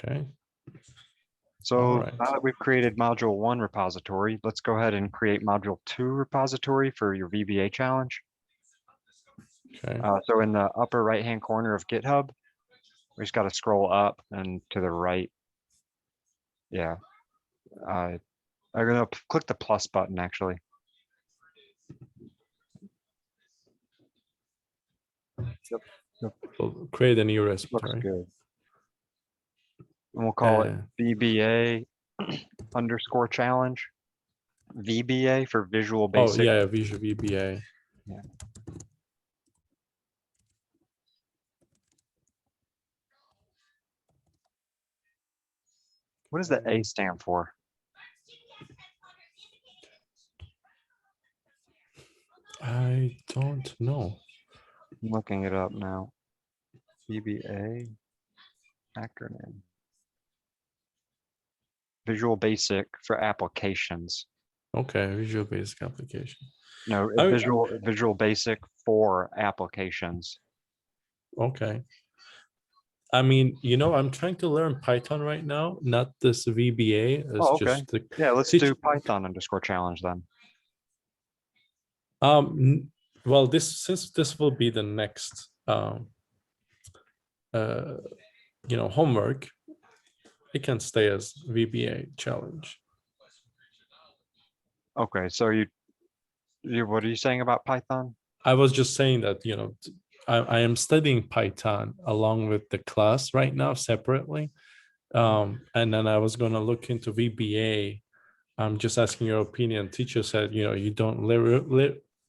Okay. So right. now that we've created module 1 repository, let's go ahead and create module 2 repository for your VBA challenge. Okay. So in the upper right-hand corner of GitHub, we just got to scroll up and to the right. Yeah. I'm going to click the plus button, actually. We'll create a new Looks repository. good. And we'll call it VBA underscore challenge. VBA for Visual Basic. Oh, yeah, Visual VBA. Yeah. What does the A stand for? I don't know. I'm looking it up now. VBA acronym. Visual Basic for applications. Okay, Visual Basic application. No, Visual Basic for applications. Okay. I mean, you know, I'm trying to learn Python right now, not this VBA. It's Oh, okay. just the Yeah, let's do Python underscore challenge then. Well, since this will be the next you know, homework, it can stay as VBA challenge. Okay, so you what are you saying about Python? I was just saying that, you know, I am studying Python along with the class right now separately. And then I was going to look into VBA. I'm just asking your opinion. Teacher said, you know, you don't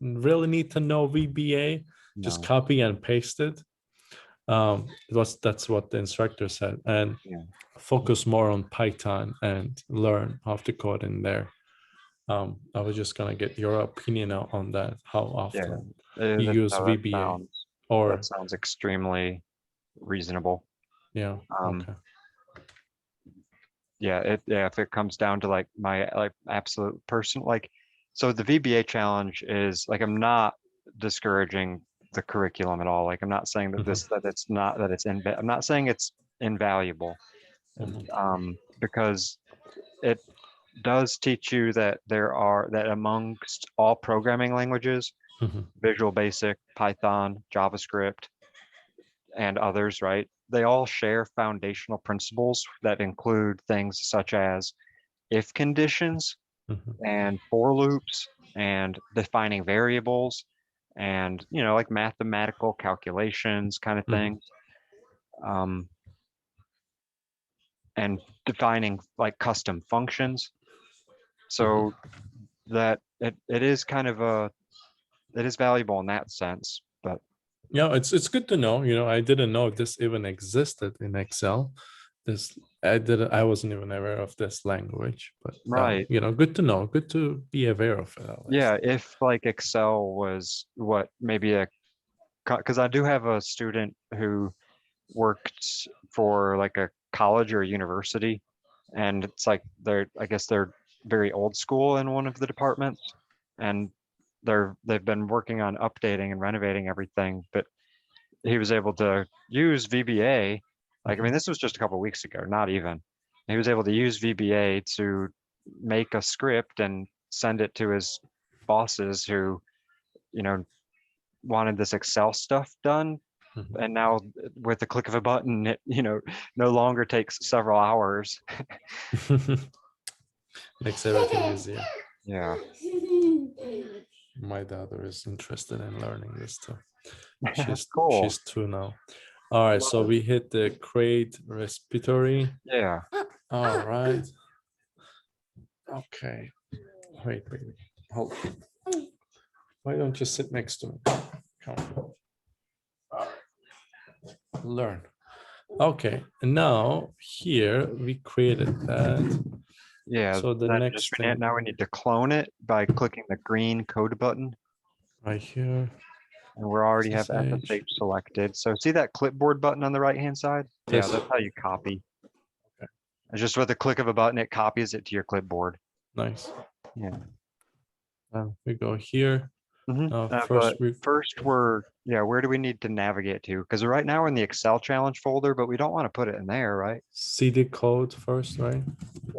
really need to know VBA. No. Just copy and paste it. That's what the instructor said. And focus more on Python and learn how to code in there. I was just going to get your opinion on that. How often you use VBA? That sounds extremely reasonable. Yeah. Okay. Yeah, if it comes down to like my absolute personal, so the VBA challenge is like, I'm not discouraging the curriculum at all. Like, I'm not saying that I'm not saying it's invaluable, because it does teach you that that amongst all programming languages, Visual Basic, Python, JavaScript, and others, right? They all share foundational principles that include things such as if conditions and for loops and defining variables and, you know, like mathematical calculations kind of things. And defining like custom functions. So that it is kind of it is valuable in that sense. But yeah, it's good to know. You know, I didn't know this even existed in Excel. I wasn't even aware of this language, but right, you know, good to know, good to be aware of it. Yeah, if like Excel was what maybe because I do have a student who worked for like a college or a university, and it's like I guess they're very old school in one of the departments, and they've been working on updating and renovating everything, but he was able to use VBA. Like, I mean, this was just a couple of weeks ago, not even. He was able to use VBA to make a script and send it to his bosses who, you know, wanted this Excel stuff done. And now with the click of a button, it, you know, no longer takes several hours. Makes everything easier. Yeah. My daughter is interested in learning this too. Cool. She's 2 now. All right, so we hit the create repository. Yeah. All right. Okay. Wait. Hold. Why don't you sit next to me? Come on. All right. Learn. Okay, and now here we created that. Yeah. So the next thing. Now we need to clone it by clicking the green code button right here. And we already have SSH selected. So see that clipboard button on the right-hand side? Yeah, that's how you copy. Okay. And just with a click of a button, it copies it to your clipboard. Nice. Yeah. We go here. First, we're Yeah, where do we need to navigate to? Because right now we're in the Excel challenge folder, but we don't want to put it in there, right? CD code first, right?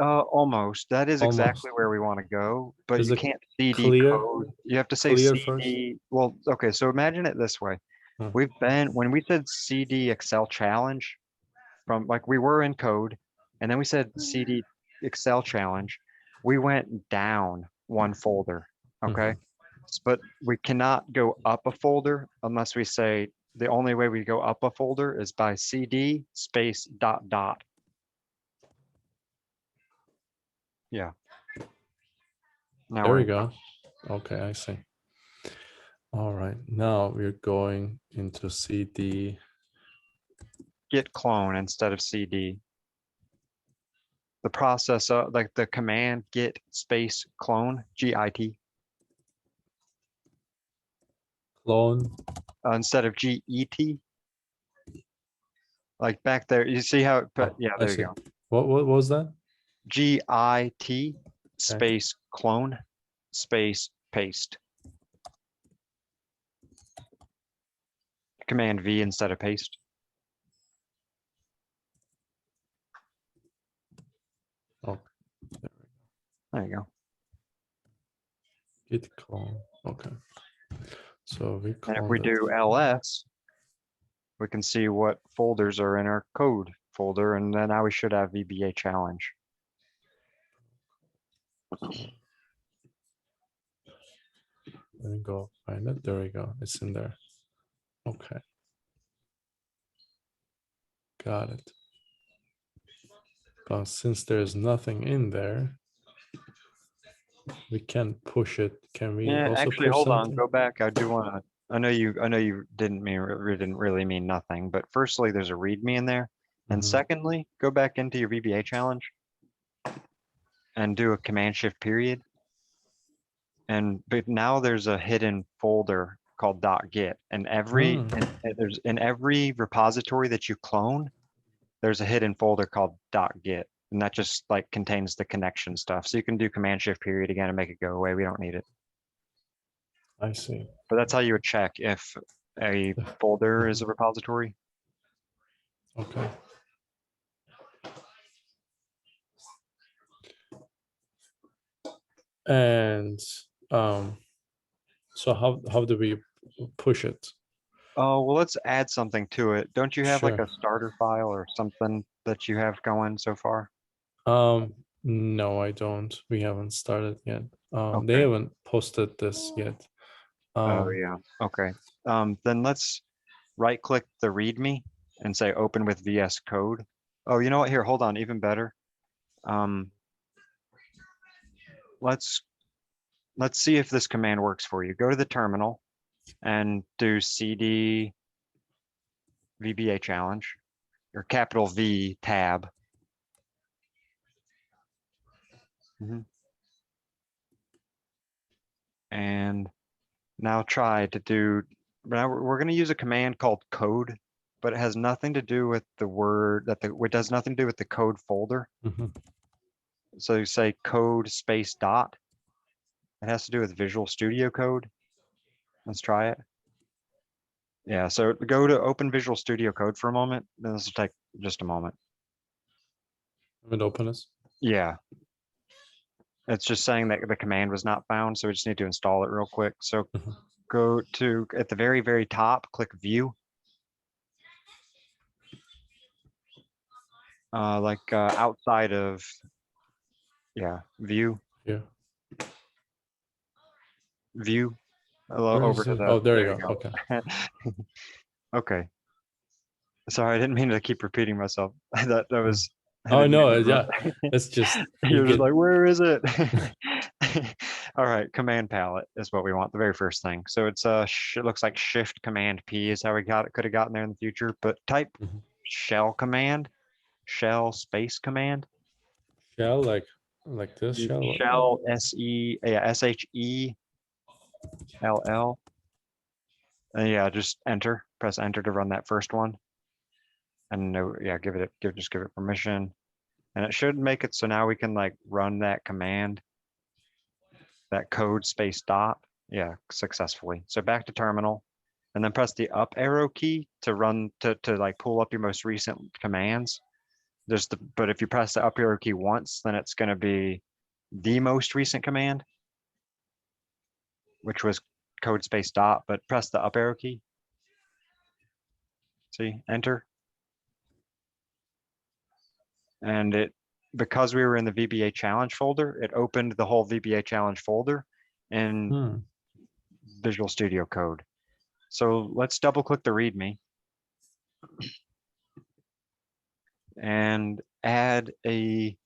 Almost. That is exactly Almost. where we want to go, but Is you it can't CD clear? code. You have to say Clear first? CD. Well, okay, so imagine it this way. Hmm. When we said CD Excel challenge from like we were in code, and then we said CD Excel challenge, we went down one folder. Okay. Mhm. But we cannot go up a folder unless we say the only way we go up a folder is by CD space dot dot. Yeah. Now There we're we in go. Okay, I see. All right, now we're going into CD. git clone instead of CD. The process of like the command git space clone, GIT, Clone. instead of GET. Like back there, you see how it put, Oh, yeah, I there you see. go. What was that? GIT Okay. space clone space paste. Command V instead of paste. Oh, There you go. git clone. Okay. So we And if we cloned it. do ls, we can see what folders are in our code folder, and then now we should have VBA challenge. Let me go find it. There we go. It's in there. Okay. Got it. But since there's nothing in there, we can push it. Can we Yeah, also actually, push hold on, something? go back. I do want to. I know you didn't mean didn't really mean nothing. But firstly, there's a README in there, and Mhm. secondly, go back into your VBA challenge and do a Command Shift period. And but now there's a hidden folder called .git, and Hmm. there's in every repository that you clone, there's a hidden folder called .git, and that just like contains the connection stuff. So you can do Command Shift period again and make it go away. We don't need it. I see. But that's how you would check if a folder is a Mhm. repository. Okay. And um, so how do we push it? Oh, well, let's add something to it. Don't you have like Sure. a starter file or something that you have going so far? No, I don't. We haven't started yet. They Okay. haven't posted this yet. Oh, Um, yeah. Okay. Then let's right click the README and say open with VS Code. Oh, you know what? Here, hold on. Even better. Um, let's let's see if this command works for you. Go to the terminal and do CD VBA challenge or capital V tab. Mhm. And now try to do, now we're going to use a command called code, but it has nothing to do with the word it does nothing to do with the code folder. mhm. So you say code space dot. It has to do with Visual Studio Code. Let's try it. Yeah, so go to open Visual Studio Code for a moment. Then this will take just a moment. Let me open this. Yeah, it's just saying that the command was not found, so we just need to install it real quick. So Mhm. go to at the very, very top, click View. Outside of, yeah, View, Yeah. View, Where over is to it? Oh, there there you you go. Okay. go. Okay, sorry, I didn't mean to keep repeating myself. That Mm. was, I Oh didn't mean to no, interrupt. yeah. It's just you You're just get. like, where is it? All right, command palette is what we want, the very first thing. So it's it looks like Shift Command P is how we could have gotten there in the future, but type Mhm. shell command, shell space command, Shell like this shell. shell SHELL, and yeah, just enter, press enter to run that first one, and no, yeah, just give it permission, and it should make it so now we can like run that command, that code space dot, yeah, successfully. So back to terminal, and then press the up arrow key to run to like pull up your most recent commands. But if you press the up arrow key once, then it's going to be the most recent command, which was code space dot, but press the up arrow key. See, enter. And because we were in the VBA challenge folder, it opened the whole VBA challenge folder in Visual Studio Code. So let's double click the README and add a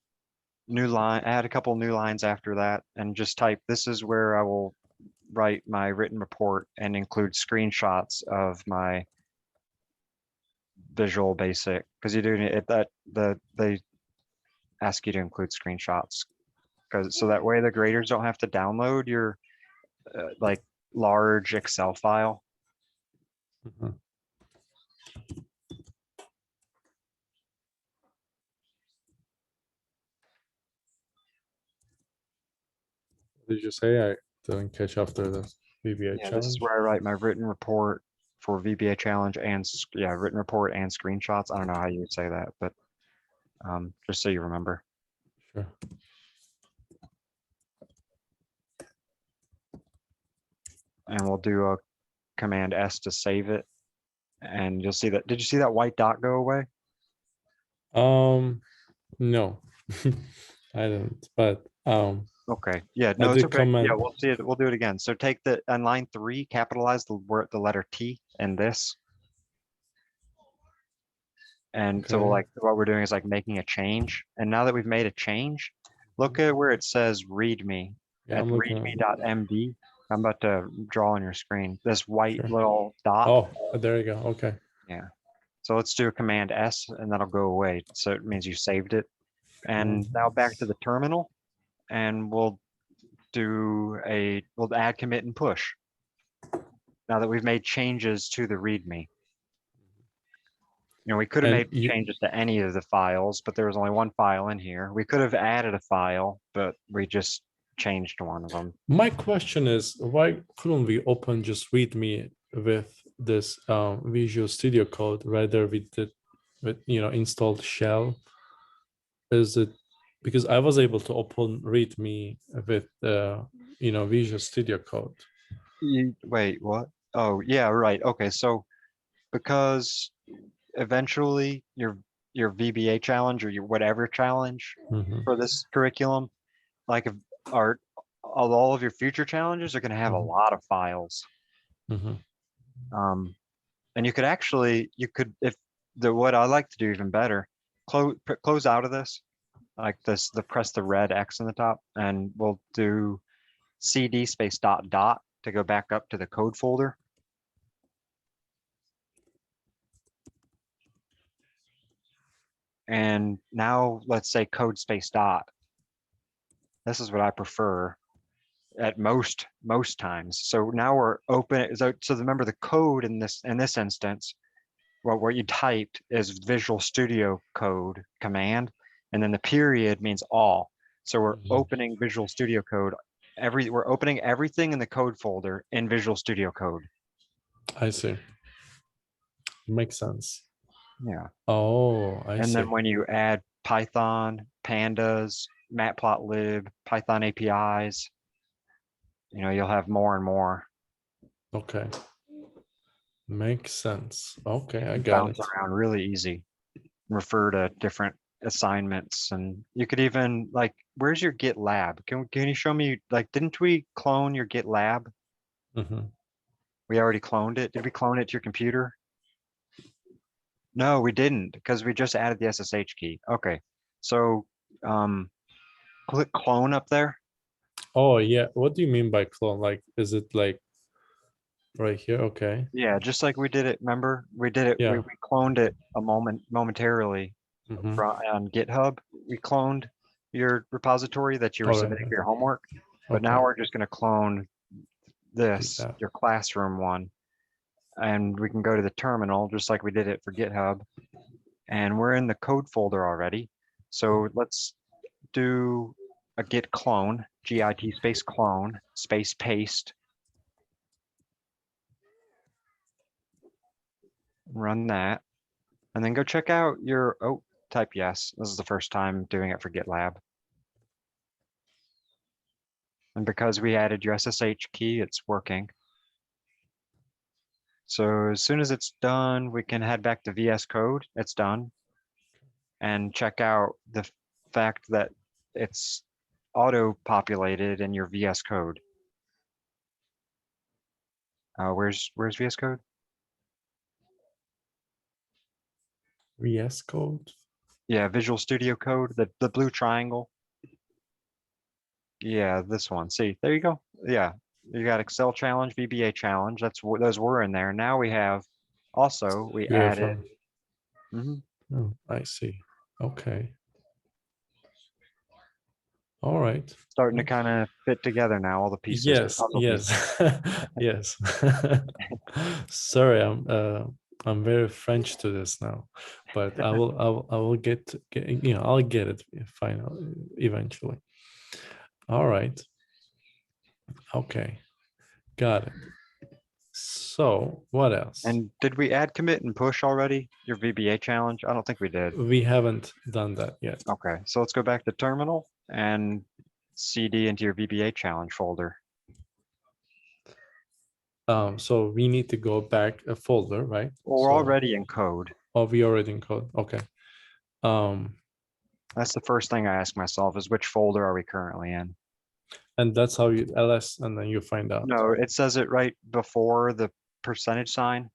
new line, add a couple new lines after that, and just type, this is where I will write my written report and include screenshots of my Visual Basic, because you do it that they ask you to include screenshots, because so that way the graders don't have to download your like large Excel file. Mhm. Did you say I didn't catch after the VBA Yeah, this is challenge? where I write my written report for VBA challenge and yeah, written report and screenshots. I don't know how you would say that, but just so you remember. Sure. And we'll do a Command S to save it. And you'll see that. Did you see that white dot go away? No, I didn't. But Okay. Yeah, I no, it's did okay. Yeah, comment. we'll see it. We'll do it again. So take on line 3, capitalize the word, the letter T in this. And so Okay. like what we're doing is like making a change. And now that we've made a change, look at where it says README Yeah, at I'm looking at it. readme.md. I'm about to draw on your screen this white Sure. little dot. Oh, there you go. Okay. Yeah. So let's do a Command S and that'll go away. So it means you saved it. And now back to the terminal, and we'll add, commit, and push. Now that we've made changes to the README. We could have And made you, changes to any of the files, but there was only one file in here. We could have added a file, but we just changed one of them. my question is, why couldn't we open just README with this Visual Studio Code rather we did with installed shell? Is it because I was able to open README with Visual Studio Code? Wait, what? Oh, yeah, right. Okay, so because eventually your VBA challenge or your whatever challenge Mhm, for this curriculum, like are all of your future challenges are going to have a mhm, lot of files. mhm. And you could, if what I like to do even better, close out of this, like this, press the red X in the top, and we'll do CD space dot dot to go back up to the code folder. And now let's say code space dot. This is what I prefer at most times. So now we're open. So remember the code in this instance, what you typed is Visual Studio Code command, and then the period means all. So we're Mhm. opening Visual Studio Code. We're opening everything in the code folder in Visual Studio Code. I see. Makes sense. Yeah. Oh, I And see. then when you add Python, pandas, matplotlib, Python APIs, you'll have more and more. Okay. Makes sense. Okay, I You got bounce it. around really easy. Refer to different assignments, and you could even like, where's your GitLab? Can you show me, like, didn't we clone your GitLab? Mhm. We already cloned it. Did we clone it to your computer? No, we didn't, because we just added the SSH key. Okay, so click clone up there. Oh, yeah. What do you mean by clone? Like, is it like right here? Okay. Yeah, just like we did it. Remember, we did it. We Yeah. cloned it momentarily Mhm. on GitHub. We cloned your repository that you were All right. submitting for your homework, but Okay. now we're just going to clone this, GitLab. your classroom one, and we can go to the terminal just like we did it for GitHub, and we're in the code folder already. So let's do a git clone, git space clone space paste. run that, and then go check out your, oh, type yes. This is the first time doing it for GitLab. And because we added your SSH key, it's working. So as soon as it's done, we can head back to VS Code. It's done. And check out the fact that it's auto-populated in your VS Code. Where's VS Code? VS Code. Yeah, Visual Studio Code, the blue triangle. Yeah, this one. See, there you go. Yeah, you got Excel challenge, VBA challenge. That's what those were in there. Now we have also we added. Beautiful. Mhm. Oh, I see. Okay. All right. Starting to kind of fit together now, all the pieces, the Yes, puzzle yes, pieces. yes. Sorry, I'm very French to this now, but I will get I'll get it finally eventually. All right. Okay. Got it. So what else? And did we add commit and push already? Your VBA challenge? I don't think we did. We haven't done that yet. Okay, so let's go back to terminal and CD into your VBA challenge folder. So we need to go back a folder, right? Well, we're So, already in code. oh, we already in code. Okay. That's the first thing I ask myself is which folder are we currently in? And that's how you ls, and then you find out. No, it says it right before the percentage sign.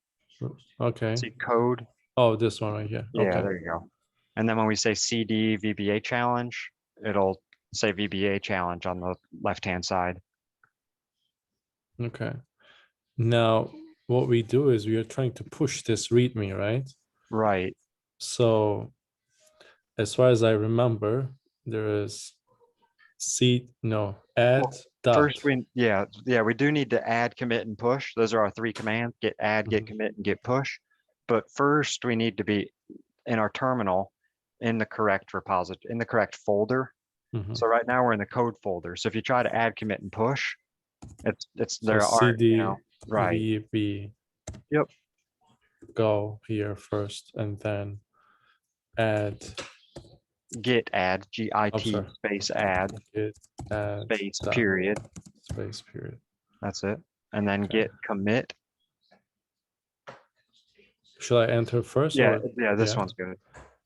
Okay. See code. Oh, this one right here. Yeah, Okay. there you go. And then when we say CD VBA challenge, it'll say VBA challenge on the left-hand side. Okay. Now, what we do is we are trying to push this README, right? Right. So, as far as I remember, there is add Well, dot. first we we do need to add, commit, and push. Those are our three commands: get, add, get, Mhm. commit, and get push. But first we need to be in our terminal in the correct repository, in the correct folder. Mhm. So right now we're in the code folder. So if you try to add, commit, and push, it's So there aren't, CD right. VB. Yep. Go here first, and then add. Git add, I'm GIT sorry. space add Git add space dot period. space period. That's it. And then Okay. git commit. Should I enter first Yeah, or yeah, this yeah? one's good.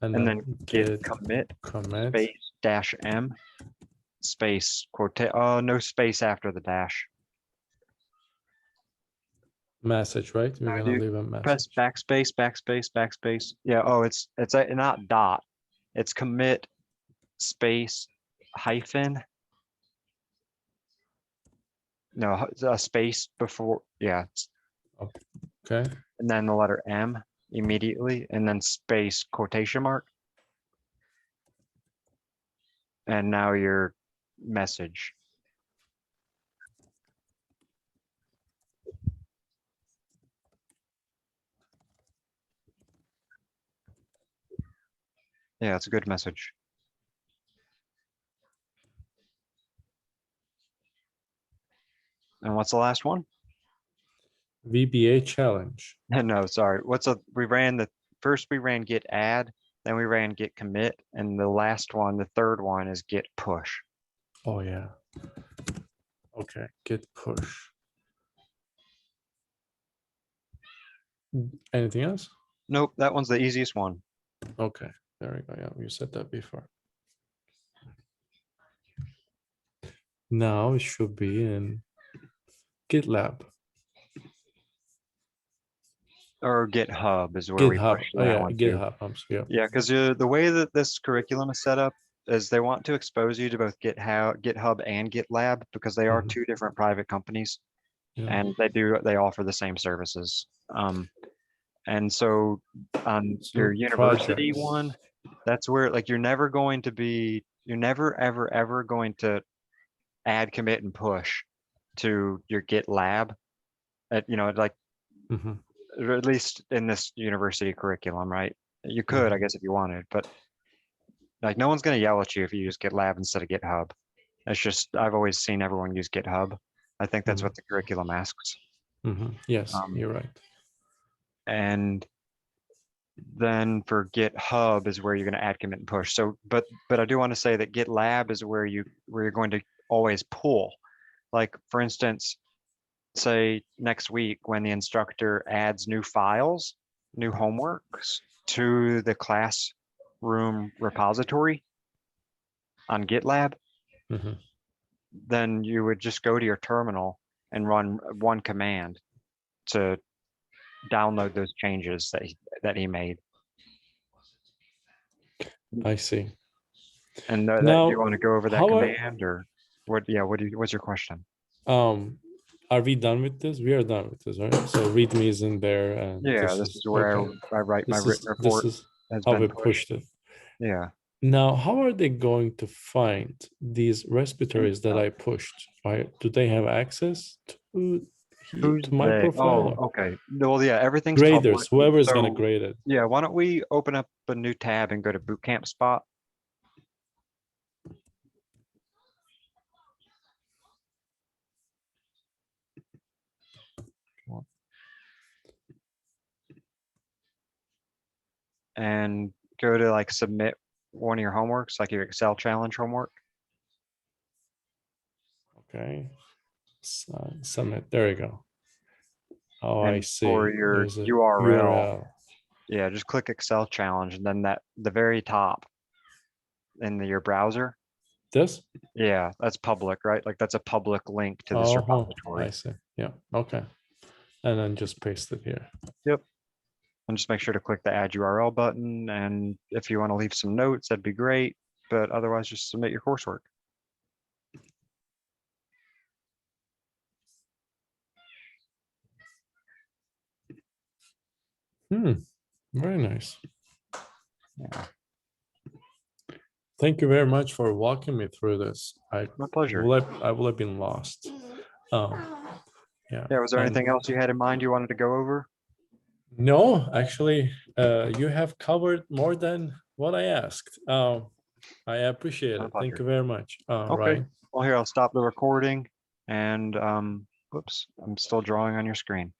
And And then then git commit commit space dash M space no space after the dash. message, right? We're Now gonna leave a message. press backspace, backspace, backspace. Yeah, oh, it's not dot. It's commit space hyphen. No, a space before, yeah. Okay. And then the letter M immediately, and then space quotation mark. And now your message. Yeah, it's a good message. And what's the last one? VBA challenge. No, sorry. We ran we ran git add, then we ran git commit, and the last one, the third one is git push. Oh yeah. Okay. Git push. Anything else? Nope, that one's the easiest one. Okay. There we go. Yeah, you said that before. Now it should be in GitLab. Or GitHub is where we GitHub. push Oh that yeah, one to. GitHub. I'm sorry. Yeah, because the way that this curriculum is set up is they want to expose you to both GitHub and GitLab because they are Mhm. two different private companies, Yeah. and they offer the same services. And so on So your university projects. one, that's where like you're never ever going to add, commit, and push to your GitLab like Mhm. or at least in this university curriculum, right? You could, I guess, if you wanted, but like no one's going to yell at you if you use GitLab instead of GitHub. It's just I've always seen everyone use GitHub. I think that's Mhm. what the curriculum asks. Yes, Um, you're right. and Then for GitHub is where you're going to add, commit, and push. So, but I do want to say that GitLab is where you're going to always pull. Like for instance, say next week when the instructor adds new files, new homeworks to the classroom repository on GitLab, Mhm. then you would just go to your terminal and run one command to download those changes that he made. I see. And that Now, you want to go over that how are command or what? Yeah, what's your question? are we done with this? We are done with this, right? So README is in there, and Yeah, this this is is where okay. I write my written This report is has how been we pushed. pushed it. Yeah. Now, how are they going to find these repositories that I pushed? Right? Do they have access to Who's to my they? Oh, profile? okay. Well, yeah, everything's Graders, public. whoever is going to So grade it. yeah, why don't we open up a new tab and go to bootcamp spot? And go to like submit one of your homeworks, like your Excel challenge homework. Okay. Submit. There you go. Oh, I And for see. your There's a URL, URL. yeah, just click Excel challenge and then that the very top in your browser. This? Yeah, that's public, right? Like that's a public link to this Oh, I repository. see. Yeah. Okay. And then just paste it here. Yep. And just make sure to click the add URL button. And if you want to leave some notes, that'd be great. But otherwise, just submit your coursework. Very nice. Yeah, Thank you very much for walking me through this. my pleasure. I would have been lost. Um, yeah. Yeah, was there And anything else you had in mind you wanted to go over? no, actually, you have covered more than what I asked. I appreciate My it. Thank pleasure. you very much. Okay. Right. Well, here, I'll stop the recording and whoops, I'm still drawing on your screen.